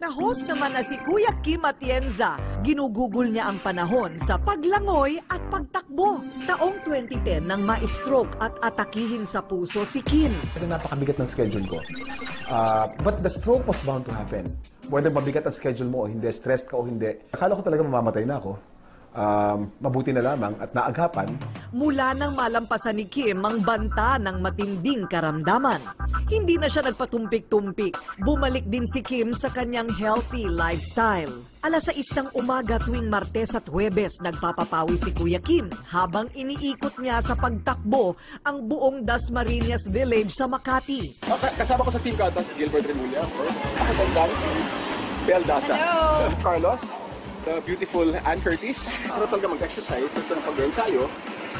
Na-host naman na si Kuya Kim Atienza. Ginugugol niya ang panahon sa paglangoy at pagtakbo. Taong 2010 nang ma-stroke at atakihin sa puso si Kim. Napakabigat ng schedule ko. But the stroke was bound to happen. Whether mabigat ang schedule mo o hindi, stressed ka o hindi. Akala ko talaga mamamatay na ako. Mabuti na lamang at naagapan. Mula nang malampasan ni Kim ang banta ng matinding karamdaman. Hindi na siya nagpatumpik-tumpik. Bumalik din si Kim sa kanyang healthy lifestyle. Alas 6 ng umaga tuwing Martes at Huwebes, nagpapapawi si Kuya Kim habang iniikot niya sa pagtakbo ang buong Dasmariñas Village sa Makati. Kasama ko sa team kata si Gilbert Remulla, of course. Ako si Bel Daza. Hello! Carlos, the beautiful Ann Curtis. Sarap talaga mag-exercise kasi ang pag-ensayo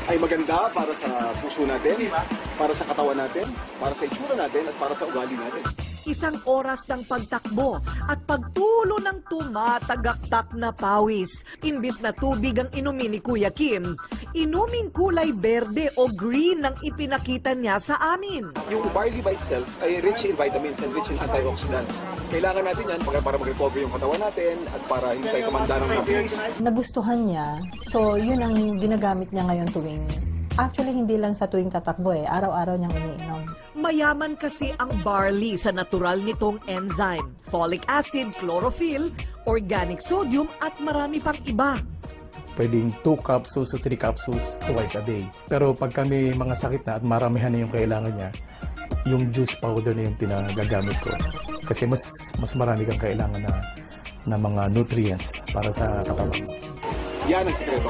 ay maganda para sa puso natin, para sa katawan natin, para sa itsura natin, at para sa ugali natin. Isang oras ng pagtakbo at pagtulo ng tumatagaktak na pawis. Imbis na tubig ang inumin ni Kuya Kim, inuming kulay berde o green ang ipinakita niya sa amin. Yung barley by itself ay rich in vitamins and rich in antioxidants. Kailangan natin yan para mag-recover yung katawan natin at para hindi tayo kumanda ng mabilis. Nagustuhan niya, so yun ang ginagamit niya ngayon tuwing. Actually, hindi lang sa tuwing tatakbo araw-araw niyang iniinom. Mayaman kasi ang barley sa natural nitong enzyme, folic acid, chlorophyll, organic sodium at marami pang iba. Pwedeng 2 capsules o 3 capsules twice a day. Pero pag kami mga sakit na at maramihan na yung kailangan niya, yung juice powder na yung pinagagamit ko. Kasi mas marami kang kailangan na mga nutrients para sa katawan. Yan ang sekreto.